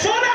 16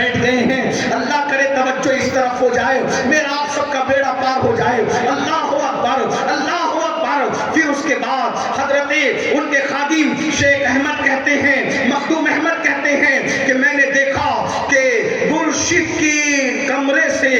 بیٹھ گئے ہیں. اللہ کرے توجہ اس طرف ہو جائے, میرا آپ سب کا بیڑا پار ہو جائے. اللہ اکبر, اللہ اکبر. پھر اس کے بعد حضرت ان کے خادم شیخ احمد کہتے ہیں, مخدوم احمد کہتے ہیں کہ میں نے دیکھا کہ مرشد کی کمرے سے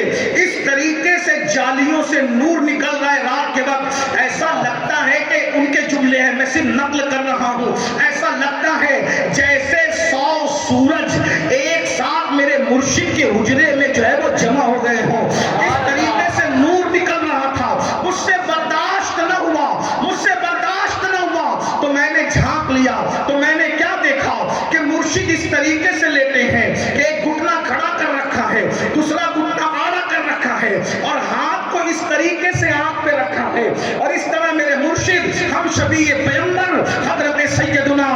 اس طریقے سے جالیوں سے نور نکل رہا ہے رات کے وقت. ایسا لگتا ہے کہ ان کے جملے ہیں, میں صرف نقل کر رہا ہوں, ایسا لگتا ہے جیسے 100 سورج ایک ساتھ میرے مرشد کے حجرے میں جو ہے وہ جمع ہو گئے ہوں. اس طریقے سے نور نکل رہا تھا. مجھ سے برداشت نہ ہوا, مجھ سے برداشت نہ ہوا, تو میں نے جھانک لیا. تو میں نے کیا دیکھا کہ مرشد اس طریقے سے لیتے ہیں کہ ایک گھٹنا کھڑا کر رکھا ہے, دوسرا گھٹنا آڑا کر رکھا ہے, اور ہاتھ کو اس طریقے سے آنکھ پہ رکھا ہے. اور اس طرح میرے مرشد ہم شبیہ پیغمبر حضرت سیدنا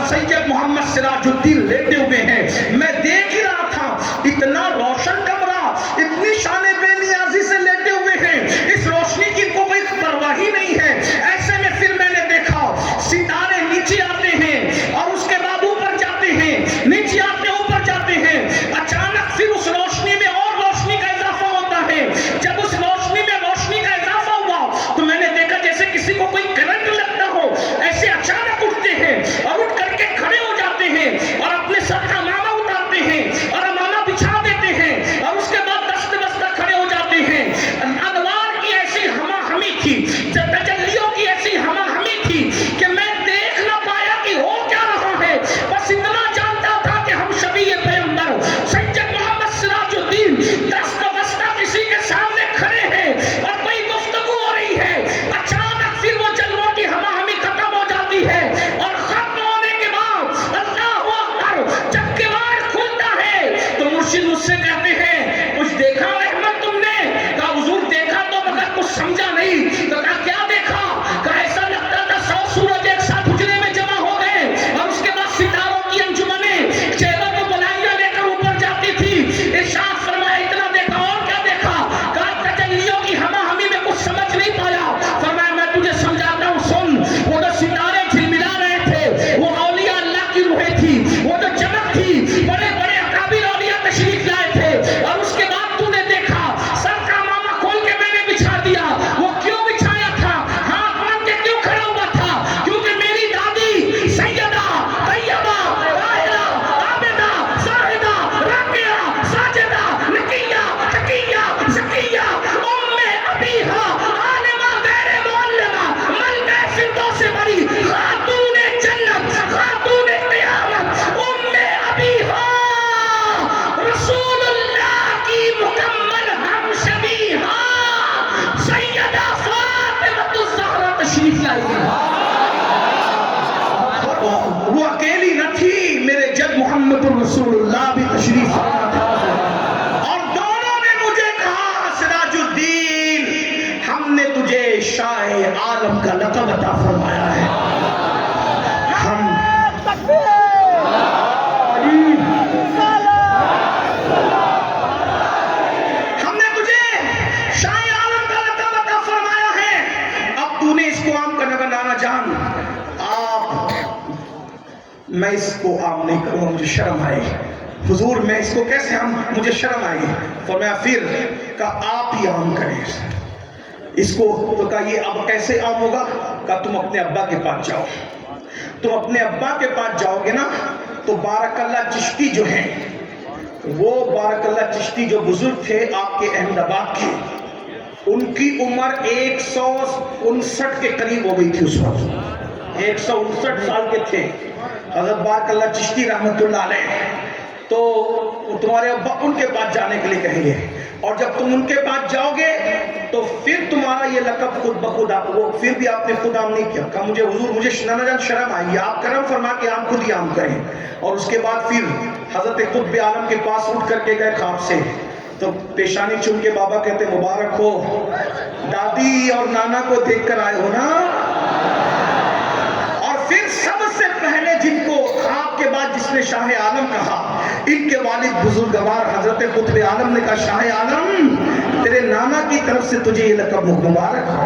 سید محمد سراج الدین لیٹے ہوئے ہیں. میں دیکھ ہی رہا تھا, اتنا روشن کمرہ, اتنی شان بے نیازی سے لیٹے ہوئے ہیں, اس روشنی کی کوئی پرواہ ہی نہیں ہے. ایسے میں پھر میں نے دیکھا ستارے نیچے آتے ہیں اور اس کے بعد اوپر جاتے ہیں, نیچے آتے اوپر جاتے ہیں. اچانک پھر اس روشنی میں اور روشنی کا اضافہ ہوتا ہے. جب اس روشنی میں روشنی کا اضافہ ہوا تو میں نے دیکھا جیسے کسی کو کوئی کرنٹ لگتا ہو, ایسے اچانک اٹھتے ہیں اور اٹھ کر کے کھڑے ہو جاتے ہیں اور اپنے سر کا امامہ اتارتے ہیں اور امامہ بچھا دیتے ہیں اور اس کے بعد دست بستہ کھڑے ہو جاتے ہیں. انوار کی ایسی ہما ہمی تھی, تجلیوں کی ایسی ہما ہمی تھی کہ میں دیکھ نہ پایا کہ ہو کیا رہا ہے. بس اتنا جانتا تھا کہ ہم شبیہ پیغمبر سید محمد سراج الدین دست بستہ کسی کے سامنے کھڑے ہیں اور کوئی گفتگو ہو رہی ہے. اچانک پھر وہ جلووں کی ہما ہمی ختم ہو جاتی ہے اور ختم ہونے کے بعد اللہ اکبر جب کیوار کھلتا ہے تو مرشد مجھ سے کہتے ہیں کچھ دیکھا احمد تم نے؟ کہا حضور دیکھا تو مگر کچھ سمجھا نہیں. تو کہا کیا دیکھا؟ کہا ایسا لگتا تھا 100 سورج ایک ساتھ حجرے میں جمع ہو گئے اور اس کے بعد ستاروں کی انجمنیں چہروں کو بلائیاں لے کر اوپر جاتی تھی. ارشاد فرمایا اتنا دیکھا اور کیا دیکھا؟ کہا تجلیوں کی ہما ہمی میں کچھ سمجھ نہیں پایا. فرمایا میں تجھے سمجھاتا ہوں سن. وہ جو ستارے جھلملا رہے تھے وہ اولیاء اللہ کی روحیں تھی. وہ جو چمک تھی بڑے بڑے اکابر اولیاء تشریف لائے تھے. اور اس کے بعد تو نے دیکھا سر کا امامہ کھول کے میں نے بچھا دیا. وہ کیوں بچھایا تھا؟ ہاتھ باندھ کے کیوں کھڑا ہوا تھا؟ کیونکہ میری دادی سیدہ طیبہ طاہرہ عابدہ زاہدہ راقیہ ساجدہ نقیہ تقیہ زکیہ ام ابیہا عالمہ غیر معلمہ ملکہ فردوس بری خاتون جنت خاتون قیامت ام ابیہا رسول اللہ کی مکمل ہم شبیہہ سیدہ فاطمہ الزہرا تشریف لائی. وہ اکیلی نہ تھی, میرے جد محمد الرسول اللہ بھی تشریف لایا تھا. اور دونوں نے مجھے کہا سراج الدین ہم نے تجھے شاہ عالم کا لقب عطا فرمایا ہے. ہم نے تجھے شاہ عالم کا لقب عطا فرمایا ہے. اب تو نے اس کو عام کرنے کا نانا جان میں اس کو عام نہیں کروں گا, مجھے شرم آئی. حضور میں اس کو کیسے عام, مجھے شرم آئی. فرمایا پھر کہا آپ ہی عام کریں اس کو. تو کہا یہ اب کیسے عام ہوگا؟ کہا تم اپنے ابا کے پاس جاؤ. تم اپنے ابا کے پاس جاؤ گے نا تو بارک اللہ چشتی جو ہیں, وہ بارک اللہ چشتی جو بزرگ تھے آپ کے احمد آباد کے, ان کی عمر 159 کے قریب ہو گئی تھی اس وقت. 159 سال کے تھے حضرت بارک اللہ چشتی رحمت اللہ علیہ. تو تمہارے ابا ان کے پاس جانے کے لیے کہیں گے, اور جب تم ان کے پاس جاؤ گے تو پھر تمہارا یہ لقب خود بخود آپ, وہ پھر بھی آپ نے خود عام نہیں کیا. کہا مجھے حضور مجھے نانا جان شرم آئی, آپ کرم فرما کے آپ خود ہی عام کریں. اور اس کے بعد پھر حضرت قطب عالم کے پاس اٹھ کر کے گئے خواب سے, تو پیشانی چوم کے بابا کہتے مبارک ہو, دادی اور نانا کو دیکھ کر آئے ہو نا. پھر سب سے پہلے جن کو خواب کے بعد جس نے شاہ عالم کہا, ان کے والد بزرگوار حضرت قطب عالم نے کہا شاہ عالم تیرے نانا کی طرف سے تجھے یہ لقب مبارک ہو.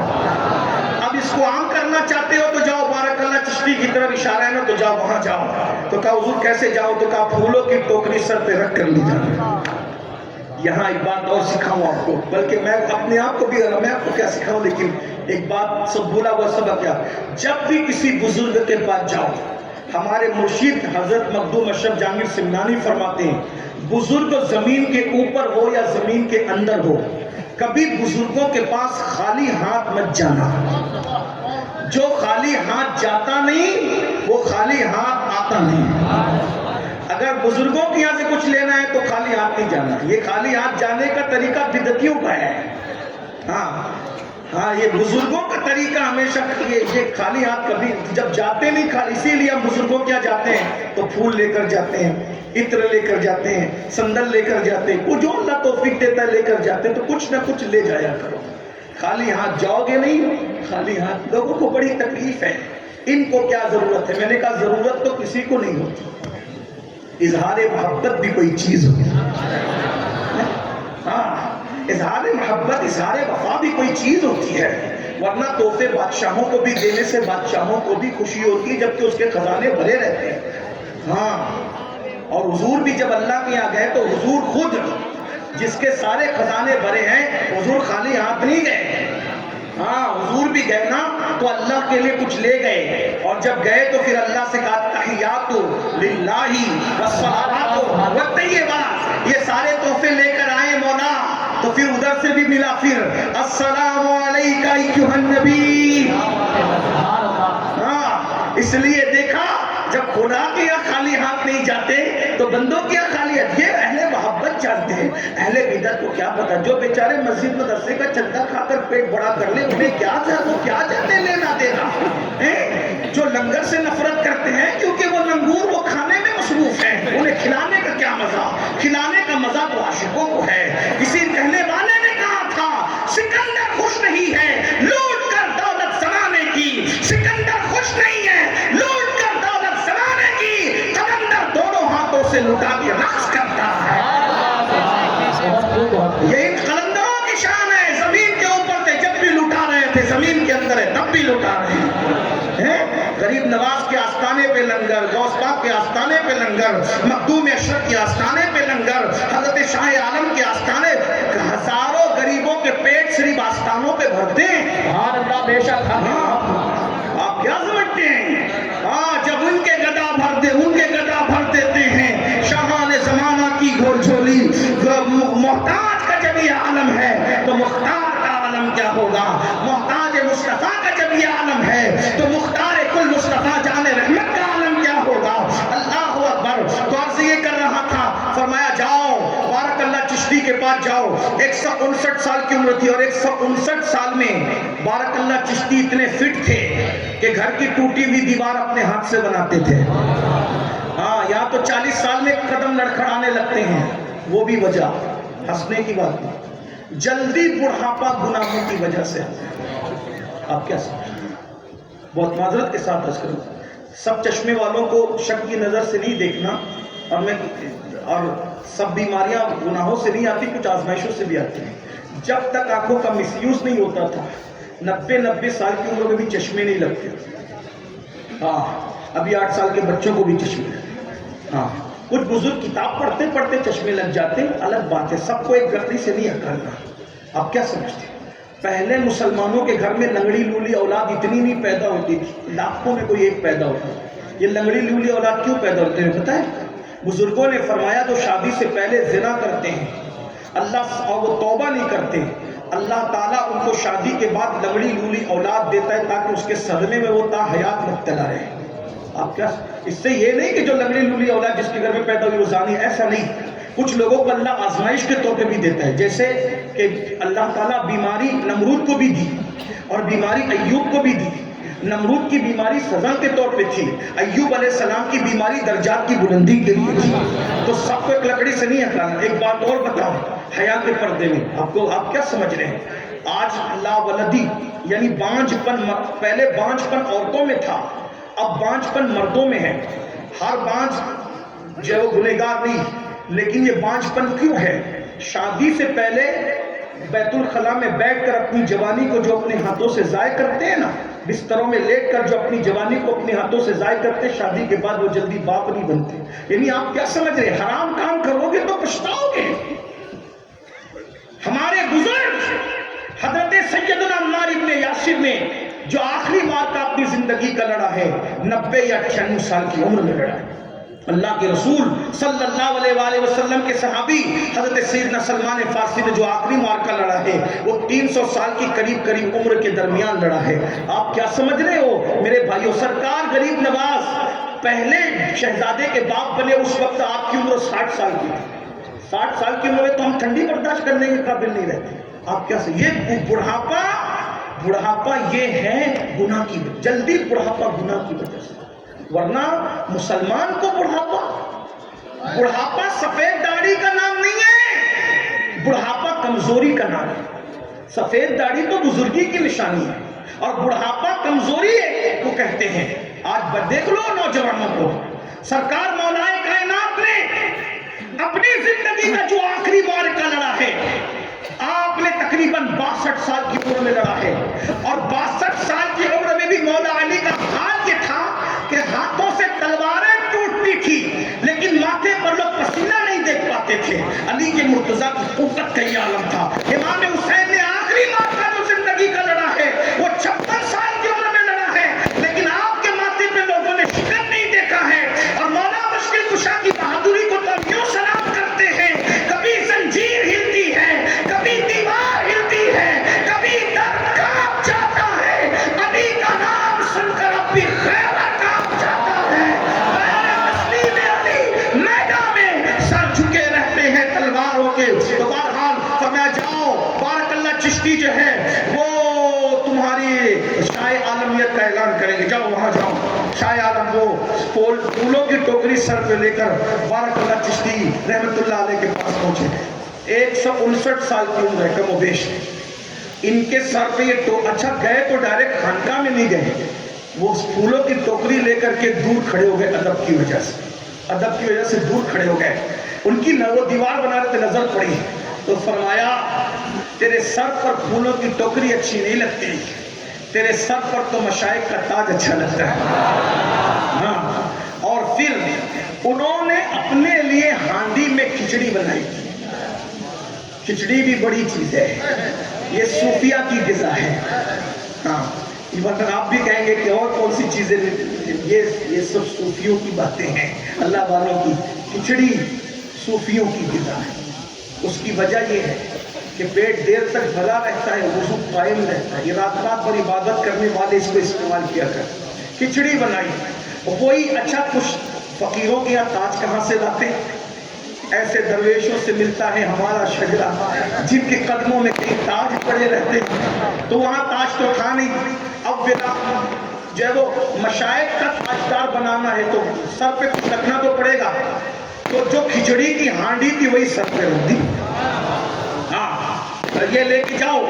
اب اس کو عام کرنا چاہتے ہو تو جاؤ بارک اللہ چشتی کی طرف اشارہ ہے نا تو جاؤ وہاں جاؤ. تو کہا حضور کیسے جاؤ؟ تو کہا پھولوں کی ٹوکری سر پہ رکھ کر لے جانا. یہاں ایک بات اور سکھاؤں آپ کو، بلکہ میں اپنے آپ کو بھی، میں آپ کو کیا سکھاؤں، لیکن ایک بات سب بولا ہوا سبق کیا، جب بھی کسی بزرگ کے پاس جاؤ، ہمارے مرشد حضرت مخدوم اشرف جہانگیر سمنانی فرماتے ہیں بزرگ زمین کے اوپر ہو یا زمین کے اندر ہو، کبھی بزرگوں کے پاس خالی ہاتھ مت جانا. جو خالی ہاتھ جاتا نہیں وہ خالی ہاتھ آتا نہیں. اگر بزرگوں کے یہاں سے کچھ لینا ہے تو خالی ہاتھ نہیں جانا. یہ خالی ہاتھ جانے کا طریقہ بدعتیوں کا ہے. ہاں یہ بزرگوں کا طریقہ ہمیشہ یہ خالی ہاتھ کبھی جب جاتے نہیں خالی. اسی لیے ہم بزرگوں کیا جاتے ہیں تو پھول لے کر جاتے ہیں، عطر لے کر جاتے ہیں، سندل لے کر جاتے ہیں، وہ جو اللہ توفیق دیتا ہے لے کر جاتے ہیں. تو کچھ نہ کچھ لے جایا کرو. خالی ہاتھ جاؤ گے نہیں. خالی ہاتھ لوگوں کو بڑی تکلیف ہے. ان کو کیا ضرورت ہے؟ میں نے کہا ضرورت تو کسی کو نہیں ہوتی. اظہار محبت بھی کوئی چیز ہوتی ہے. اظہار محبت، اظہار وفا بھی کوئی چیز ہوتی ہے. ورنہ تحفے بادشاہوں کو بھی دینے سے بادشاہوں کو بھی خوشی ہوتی ہے جبکہ اس کے خزانے بھرے رہتے ہیں. اور حضور بھی جب اللہ کے یہاں گئے تو حضور خود جس کے سارے خزانے بھرے ہیں، حضور خالی ہاتھ نہیں گئے. حضور بھی گئے نا تو اللہ کے لیے کچھ لے گئے. اور جب گئے تو پھر اللہ سے کہا تحیات للہ والصلوات والطیبات، یہ سارے تحفے لے کر آئے مولا. تو پھر ادھر سے بھی ملا پھر السلام علیکہ ایھا النبی. اس لیے دیکھا جب خدا کے یہاں خالی ہاتھ نہیں جاتے تو بندوں کے یہاں خالی ہاتھ. یہ اہل محبت جانتے ہیں. اہل بدعت کو کیا پتا، جو بیچارے مسجد مدرسے کا چندہ کھا کر پیٹ بڑا کر لے، انہیں کیا جاتے لینا دینا. جو لنگر سے نفرت کرتے ہیں کیونکہ وہ لنگور وہ کھانے میں مصروف ہیں، انہیں کھلانے کا کیا مزہ. کھلانے کا مزہ تو عاشقوں کو ہے. کسی کہنے والے نے کہا تھا سکندر خوش نہیں ہے لوٹ کر دولت زمانے کی. سکندر خوش نہیں ہے لوٹ کر دولت زمانے کی. قلندر دونوں ہاتھوں سے لٹا کے رقص کرتا ہے. یہ ان قلندروں کی شان ہے. زمین کے اوپر تھے جب بھی لٹا رہے تھے، زمین کے اندر ہے تب بھی لٹا رہے ہیں. غریب نواز کے آستانے پہ لنگر، غوث پاک کے آستانے پہ لنگر، مخدوم اشرف کے آستانے پہ لنگر، حضرت شاہ عالم کے آستانے. ہزاروں غریبوں کے پیٹ صرف آستانوں پہ بھرتے ہیں. سبحان اللہ. بے شک آپ کیا سمجھتے ہیں؟ جب ان کے گدا بھر دیتے ہیں شاہان زمانہ کی گول جھولی. محتاج کا جب یہ عالم ہے تو مختار کا عالم کیا ہوگا. محتاج مصطفیٰ کا جب یہ عالم ہے تو مختار کل مصطفیٰ جان رحمت کا عالم کیا ہوگا. اللہ اکبر. تو آپ سے یہ کر رہا تھا، فرمایا جاؤ بارک اللہ چشتی کے پاس جاؤ. 159 سال کی عمر تھی اور 159 سال میں بارک اللہ چشتی اتنے فٹ تھے کہ گھر کی ٹوٹی ہوئی دیوار اپنے ہاتھ سے بناتے تھے. یہاں تو 40 سال میں قدم لڑکھڑانے لگتے ہیں. وہ بھی وجہ ہنسنے کی بات نہیں، جلدی بڑھاپا گناہوں کی وجہ سے. آپ کیا سمجھیں؟ بہت معذرت کے ساتھ عرض کروں، سب چشمے والوں کو شک کی نظر سے نہیں دیکھنا. اور سب بیماریاں گناہوں سے نہیں آتی، کچھ آزمائشوں سے بھی آتی ہیں. جب تک آنکھوں کا مس یوز نہیں ہوتا تھا 90 سال کی عمر میں بھی چشمے نہیں لگتے. ابھی 8 سال کے بچوں کو بھی چشمے لگتے. کچھ بزرگ کتاب پڑھتے پڑھتے چشمے لگ جاتے، الگ بات ہے. سب کو ایک گردی سے نہیں اکڑنا. آپ کیا سمجھتے ہیں؟ پہلے مسلمانوں کے گھر میں لنگڑی لولی اولاد اتنی نہیں پیدا ہوتی تھی، لاکھوں میں کوئی ایک پیدا ہوتا. یہ لنگڑی لولی اولاد کیوں پیدا ہوتے ہیں پتہ ہے؟ بزرگوں نے فرمایا جو شادی سے پہلے زنا کرتے ہیں اللہ اور وہ توبہ نہیں کرتے، اللہ تعالیٰ ان کو شادی کے بعد لنگڑی لولی اولاد دیتا ہے تاکہ اس کے صدمے میں وہ تا حیات مبتلا رہے. آپ کیا اس سے یہ نہیں کہ جو لنگڑی لولی اولاد جس کے گھر میں پیدا ہوئی وہ زانی، ایسا نہیں. کچھ لوگوں کو اللہ آزمائش کے طور پہ بھی دیتا ہے. جیسے کہ اللہ تعالیٰ بیماری نمرود کو بھی دی اور بیماری ایوب کو بھی دی. نمرود کی بیماری سزا کے طور پہ تھی، ایوب علیہ السلام کی بیماری درجات کی بلندی کے لیے تھی. تو سب کو ایک لکڑی سے نہیں ہٹانا. ایک بات اور بتاؤ، حیا کے پردے میں آپ کیا سمجھ رہے ہیں؟ آج لا ولدی یعنی بانجھ پن، پہلے بانجھ پن عورتوں میں تھا، اب بانجھ پن مردوں میں ہے. ہر بانجھ جو ہے وہ گنہگار نہیں، لیکن یہ بانجھ پن کیوں ہے؟ شادی سے پہلے بیت الخلا میں بیٹھ کر اپنی جوانی کو جو اپنے ہاتھوں سے ضائع کرتے ہیں نا، بستروں میں لیٹ کر جو اپنی جوانی کو اپنے ہاتھوں سے ضائع کرتے ہیں، شادی کے بعد وہ جلدی باپ نہیں بنتے۔ یعنی آپ کیا سمجھ رہے ہیں؟ حرام کام کرو گے تو پچھتاؤ گے۔ ہمارے بزرگ حضرت سیدنا عمار ابن یاسر نے جو آخری بار کا اپنی زندگی کا لڑا ہے، 90 یا 98 سال کی عمر میں لڑا ہے۔ اللہ کے رسول صلی اللہ علیہ وآلہ وسلم کے صحابی حضرت سیدنا سلمان فارسی نے جو آخری معرکہ لڑا ہے وہ 300 سال کی قریب عمر کے درمیان لڑا ہے۔ آپ کیا سمجھ رہے ہو میرے بھائیو؟ سرکار غریب نواز پہلے شہزادے کے باپ بنے، اس وقت آپ کی عمر 60 سال کی تھی۔ 60 سال کی عمر میں تو ہم ٹھنڈی برداشت کرنے کے قابل نہیں رہتے۔ آپ کیا سے یہ بڑھاپا یہ ہے گناہ کی، جلدی بڑھاپا گناہ کی وجہ سے، ورنہ مسلمان کو بڑھاپا سفید داڑھی کا نام نہیں ہے، بڑھاپا کمزوری کا نام ہے۔ سفید داڑھی تو بزرگی کی نشانی ہے اور بڑھاپا کمزوری ہے وہ کہتے ہیں۔ آج دیکھ لو نوجوانوں کو، سرکار مولا کائنات نے اپنی زندگی کا جو آخری معرکہ لڑا ہے، آپ نے تقریباً 62 سال کی عمر میں لڑا ہے، اور 62 سال کی عمر میں بھی مولا علی کا حال یہ تھا کہ ہاتھوں سے تلواریں ٹوٹتی تھی لیکن ماتھے پر لوگ پسینہ نہیں دیکھ پاتے تھے۔ علی کے مرتضیٰ کی قوت کا یہ عالم تھا۔ امام حسین نے آخری معرکہ جو زندگی کا لڑا ہے وہ 56 سال کی عمر میں لڑا ہے، لیکن آپ کے ماتھے پہ لوگوں نے شکن نہیں دیکھا ہے۔ اور مولا مشکل کشا کی بہادری کو تو یوں سلام کرتے ہیں، کبھی زنجیر ہلتی ہے، کبھی دیوار ہلتی ہے، کبھی درد کانپ جاتا ہے، علی کا نام سن کر اب بھی خیبر کانپ جاتا ہے۔ تسلیم علی میدان میں سر جھکے رہتے ہیں تلواروں کے۔ تو بہرحال فرمایا جاؤ، بارک اللہ چشتی جو ہے وہ تمہاری شاہ عالمیت کا اعلان کریں گے، جاؤ وہاں جاؤ۔ شاہ عالم وہ پھولوں کی ٹوکری سر پہ لے کر بارک اللہ چشتی رحمت اللہ علیہ کے پاس پہنچے۔ 159 سال کی عمر ہے کم و بیش، ان کے سر پہ یہ اچھا گئے تو ڈائریکٹ خانقاہ میں نہیں گئے، وہ پھولوں کی ٹوکری لے کر کے دور کھڑے ہو گئے، ادب کی وجہ سے دور کھڑے ہو گئے۔ ان کی وہ دیوار بنا رہے تھے، نظر پڑی تو فرمایا تیرے سر پر پھولوں کی ٹوکری اچھی نہیں لگتی، تیرے سر پر تو مشائخ کا تاج اچھا لگتا ہے۔ ہاں، اور پھر انہوں نے اپنے لیے ہانڈی میں کھچڑی بنائی تھی۔ کھچڑی بھی بڑی چیز ہے، یہ صوفیہ کی غذا ہے۔ ہاں، آپ بھی کہیں گے کہ اور کون سی چیزیں، یہ سب صوفیوں کی باتیں ہیں، اللہ والوں کی۔ کھچڑی صوفیوں کی غذا ہے۔ اس کی وجہ یہ ہے کہ پیٹ دیر تک بھرا رہتا ہے، وضو قائم رہتا ہے۔ یہ رات بھر عبادت کرنے والے اس کو استعمال کیا کر۔ کھچڑی بنائی، کوئی اچھا کچھ فقیروں کے یہاں تاج کہاں سے لاتے ہیں؟ ایسے درویشوں سے ملتا ہے ہمارا شجرہ، جن کے قدموں میں کئی تاج پڑے رہتے ہیں، تو وہاں تاج تو تھا نہیں۔ اب جو ہے وہ مشائخ کا تاجدار بنانا ہے تو سر پہ کچھ رکھنا تو پڑے گا، تو جو کھچڑی کی ہانڈی تھی وہی سر پہ رکھ دی۔ ہاں، یہ لے کے جاؤ۔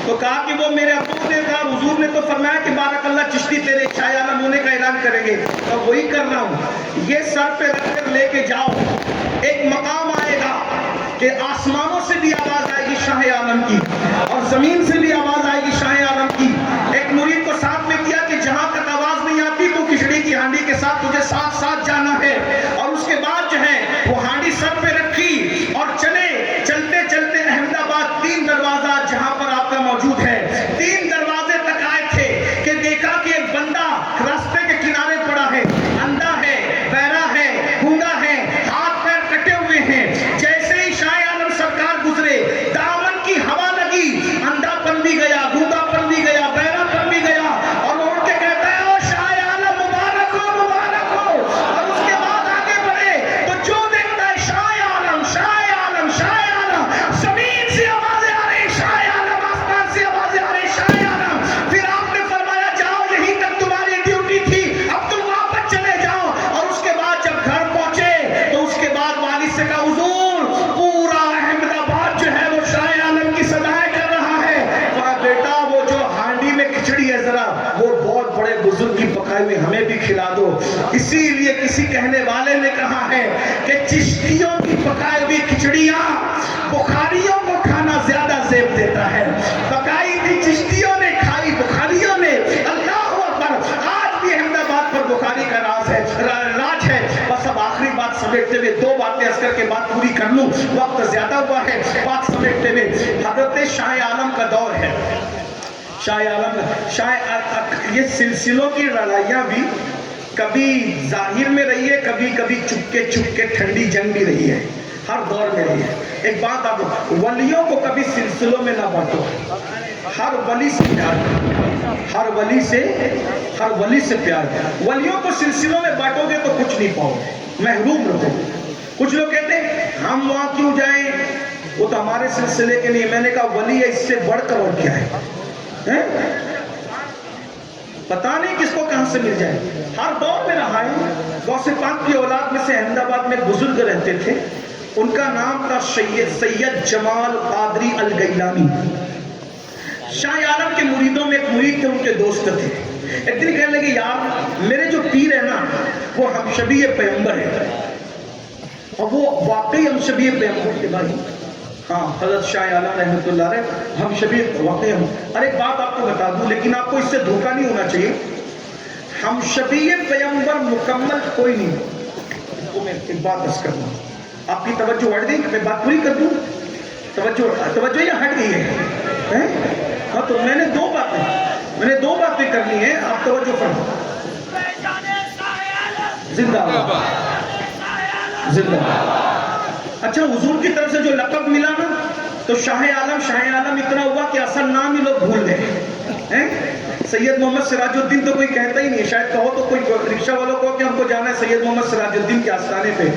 تو کہا کہ وہ میرے ابو نے کہا، حضور نے تو فرمایا کہ بارک اللہ چشتی تیرے شاہ عالم ہونے کا اعلان کریں گے، تو وہی کر رہا ہوں۔ یہ سر پہ رکھ کر لے کے جاؤ، ایک مقام آئے گا کہ آسمانوں سے بھی آواز آئے گی شاہ عالم کی، اور زمین سے بھی آواز آئے گی شاہ عالم کی۔ ایک مرید کو ساتھ میں کیا کہ جہاں تک آواز نہیں آتی تو کھچڑی کی ہانڈی کے ساتھ تجھے ساتھ ساتھ جانا ہے، اور اس کے بعد جو ہے وہ ہانڈی سر پہ رکھی اور چلے۔ چلتے چلتے احمد آباد 3 دروازہ جہاں پر آپ کا موجود ہے، 3 دروازے تک آئے تھے کہ دیکھا کہ ایک بندہ راستے کے کنارے پڑا ہے، اندھا ہے، بہرا ہے، گونگا ہے، ہاتھ پیر کٹے ہوئے ہیں۔ جیسے ہی شاہ عالم سرکار گزرے، دامن کی ہوا لگی، اندھا پن بھی گیا، گونگا پن بھی گیا، بہرا پن بھی گیا، اور وہ اٹھ کے کہتا ہے او شاہ عالم مبارک ہو، مبارک ہو۔ اور اس کے بعد آگے بڑھے تو جو دیکھتا ہے شاہ عالم، شاہ عالم، شاہ عالم، زمین سے آوازیں آ رہی شاہ عالم، آسمان سے آوازیں آ رہی شاہ عالم۔ پھر آپ نے فرمایا جاؤ، یہیں تک تمہاری ڈیوٹی تھی، اب تم واپس چلے جاؤ۔ اور اس کے بعد جب گھر پہنچے تو اس کے بعد والد سے کہا حضور پورا احمد آباد جو ہے وہ شاہ عالم کی صدائیں کر رہا ہے۔ کہا بیٹا وہ جو ہانڈی میں کھچڑی ہے ذرا وہ بہت بڑے بزرگ کی پکائی ہوئی ہمیں بھی کھلا دو۔ اسی لیے کسی کہنے والے نے کہا ہے کہ چشتیوں کی پکائی ہوئی کھچڑیاں بخاریوں کو کھانا زیادہ وقت زیادہ ہوا ہے بات سمیٹنے میں. حضرت شاہ عالم کا دور ہے. شاہ عالم یہ سلسلوں کی لڑائیاں بھی کبھی ظاہر میں رہی ہے, کبھی کبھی چپکے ٹھنڈی جنگ بھی رہی ہے, ہر دور میں رہی ہے. ایک بات آپ ولیوں کو کبھی سلسلوں میں نہ بانٹو, ہر ولی سے پیار, ہر ولی سے پیار. ولیوں کو سلسلوں میں بانٹو گے تو کچھ نہیں پاؤ گے, محروم رہو. کچھ لوگ کہتے ہیں ہم وہاں کیوں جائیں, وہ تو ہمارے سلسلے کے نہیں. میں نے کہا ولی ہے, اس سے بڑھ کر اور کیا ہے, پتہ نہیں کس کو کہاں سے مل جائے. ہر دور میں رہا ہے. غوث پاک کی اولاد میں سے احمد آباد میں بزرگ رہتے تھے, ان کا نام تھا سید جمال قادری الگیلانی. شاہ عالم کے مریدوں میں ایک مرید تھے, ان کے دوست تھے. ایک دن کہنے لگے یار میرے جو پیر ہے نا وہ ہم شبیہ پیغمبر ہے. اور وہ واقعی ہم شبیہ پیغمبر کے بھائی, ہاں حضرت شاہ عالم رحمۃ اللہ علیہ ہم شبیہ واقعی ہم. اور ایک بات آپ کو بتا دوں, لیکن آپ کو اس سے دھوکہ نہیں ہونا چاہیے, ہم شبیہ پیغمبر مکمل کوئی نہیں. وہ میں ایک بات عرض کروں, آپ کی توجہ ہٹ گئی, میں بات پوری کر دوں. توجہ یہ ہٹ گئی ہے. ہاں تو میں نے دو باتیں کرنی ہے, آپ توجہ فرمائیں. زندہ زندہ. اچھا حضور کی طرف سے جو لقب ملا نا تو شاہ عالم اتنا ہوا کہ اصل نام ہی لوگ بھول گئے. سید محمد سراج الدین تو کوئی کہتا ہی نہیں. شاید کہو تو کوئی رکشہ والوں کو کہ ہم کو جانا ہے سید محمد سراج الدین کے آستانے پہ,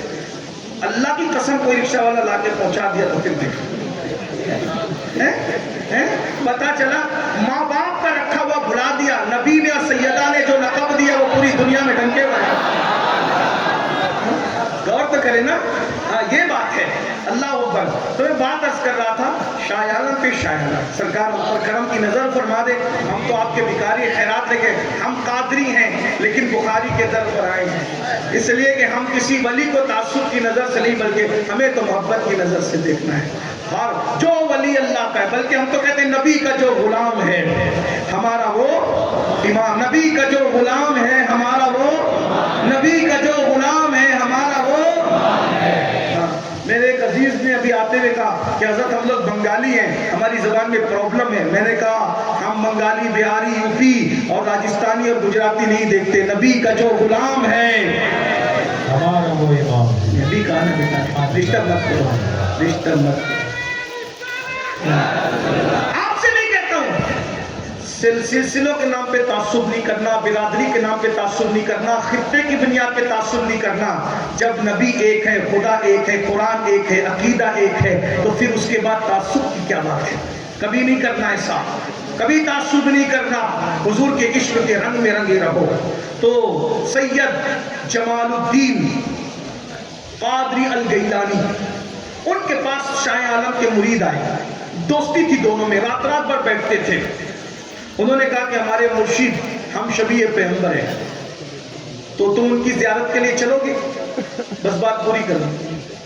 اللہ کی قسم کوئی رکشہ والا لا کے پہنچا دیا تو پھر دیکھ پتا چلا ماں باپ کا رکھا ہوا بھلا دیا. نبی نے اور سیدہ نے جو لقب دیا وہ پوری دنیا میں ڈنکے بجائے. غور تو کرے نا, ہاں یہ بات ہے. اللہ اکبر. تو میں بات عرض کر رہا تھا شاہ عالم پہ شاہ عالم سرکار پر کرم کی نظر فرما دے. ہم تو آپ کے بھکاری خیرات لے کے, ہم قادری ہیں لیکن بخاری کے در پر آئے ہیں, اس لیے کہ ہم کسی ولی کو تعصب کی نظر سے نہیں بلکہ ہمیں تو محبت کی نظر سے دیکھنا ہے. اور جو ولی اللہ کا ہے, بلکہ ہم تو کہتے ہیں نبی کا جو غلام ہے ہمارا وہ امام, نبی کا جو غلام ہے ہمارا وہ, نبی کا جو غلام ہے ہمارا وہ. میرے ایک عزیز نے ابھی آتے ہوئے کہا کہ حضرت ہم لوگ بنگالی ہیں, ہماری زبان میں پرابلم ہے. میں نے کہا ہم بنگالی, بہاری, یوپی اور راجستانی اور گجراتی نہیں دیکھتے, نبی کا جو غلام ہے ہمارا وہ امام. نبی کہا نا بیٹا, رشتہ مت کرو, رشتہ مت. آپ سے نہیں کہتا ہوں سلسلوں کے نام پہ تعصب نہیں کرنا, برادری کے نام پہ تعصب نہیں کرنا, خطے کی بنیاد پہ تعصب نہیں کرنا. جب نبی ایک ہے, خدا ایک ہے, قرآن ایک ہے, عقیدہ ایک ہے, تو پھر اس کے بعد تعصب کی کیا بات ہے. کبھی نہیں کرنا ایسا, کبھی تعصب نہیں کرنا. حضور کے عشق کے رنگ میں رنگے رہو. تو سید جمال الدین قادری الگیلانی, ان کے پاس شاہ عالم کے مرید آئے. دوستی تھی دونوں میں, رات بھر بیٹھتے تھے. انہوں نے کہا کہ ہمارے مرشد ہم شبیہ پیغمبر ہیں, تو تم ان کی زیارت کے لیے چلو گے. بس بات پوری کر دوں,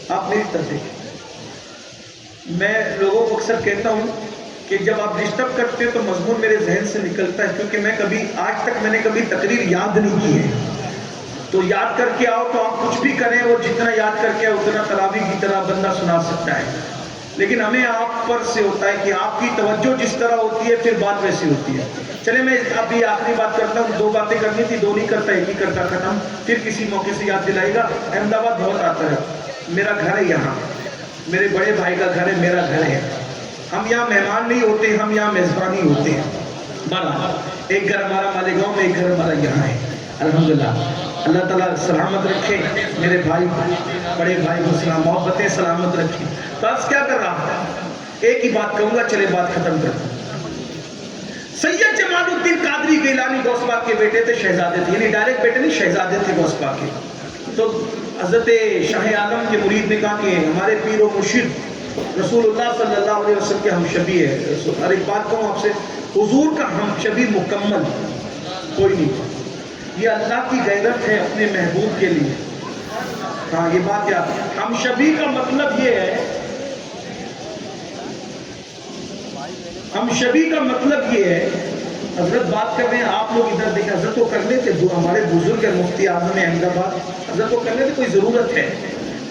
آپ میری طرف دیکھیں. میں لوگوں کو اکثر کہتا ہوں کہ جب آپ ڈسٹرب کرتے ہیں تو مضمون میرے ذہن سے نکلتا ہے, کیونکہ میں کبھی آج تک میں نے کبھی تقریر یاد نہیں کی ہے. تو یاد کر کے آؤ تو آپ کچھ بھی کریں, وہ جتنا یاد کر کے اتنا تراویح کی طرح بندہ سنا سکتا ہے. لیکن ہمیں آپ پر سے ہوتا ہے کہ آپ کی توجہ جس طرح ہوتی ہے پھر بات ویسی ہوتی ہے. چلے میں ابھی آخری بات کرتا ہوں, 2 باتیں کرنی تھی, 2 نہیں کرتا, ایک ہی کرتا ختم. پھر کسی موقع سے یاد دلائے گا. احمد آباد بہت آتا ہے, میرا گھر ہے یہاں, میرے بڑے بھائی کا گھر ہے, میرا گھر ہے. ہم یہاں مہمان نہیں ہوتے, ہم یہاں میزبانی ہوتے ہیں. ایک گھر ہمارا مالیگاؤں میں, ایک گھر ہمارا یہاں ہے. الحمدللہ اللہ تعالیٰ سلامت رکھے میرے بھائی, بڑے بھائی کو سلام, محبتیں سلامت رکھیں. تو عرض کیا کر رہا تھا, ایک ہی بات کہوں گا, چلے بات ختم کر دوں. سید جمال الدین قادری گیلانی غوث پاک کے بیٹے تھے, شہزادے تھے, یعنی ڈائریکٹ بیٹے نہیں, شہزادے تھے غوث پاک کے. تو حضرت شاہ عالم کے مرید نے کہا کہ ہمارے پیر و مرشد رسول اللہ صلی اللہ علیہ وسلم کے ہم شبیہ ہے. اور ایک بات کہوں آپ سے, حضور کا ہم شبیہ مکمل کوئی نہیں. یہ اللہ کی غیرت ہے اپنے محبوب کے لیے. ہاں یہ بات کیا, ہم شبیہ کا مطلب یہ ہے, ہم شبیہ کا مطلب یہ ہے, حضرت بات کر رہے ہیں, آپ لوگ ادھر دیکھیں, حضرت کو کرنے تھے, ہمارے بزرگ ہے مفتی اعظم احمد آباد, حضرت کو کرنے تھے, کوئی ضرورت ہے.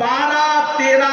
12, 13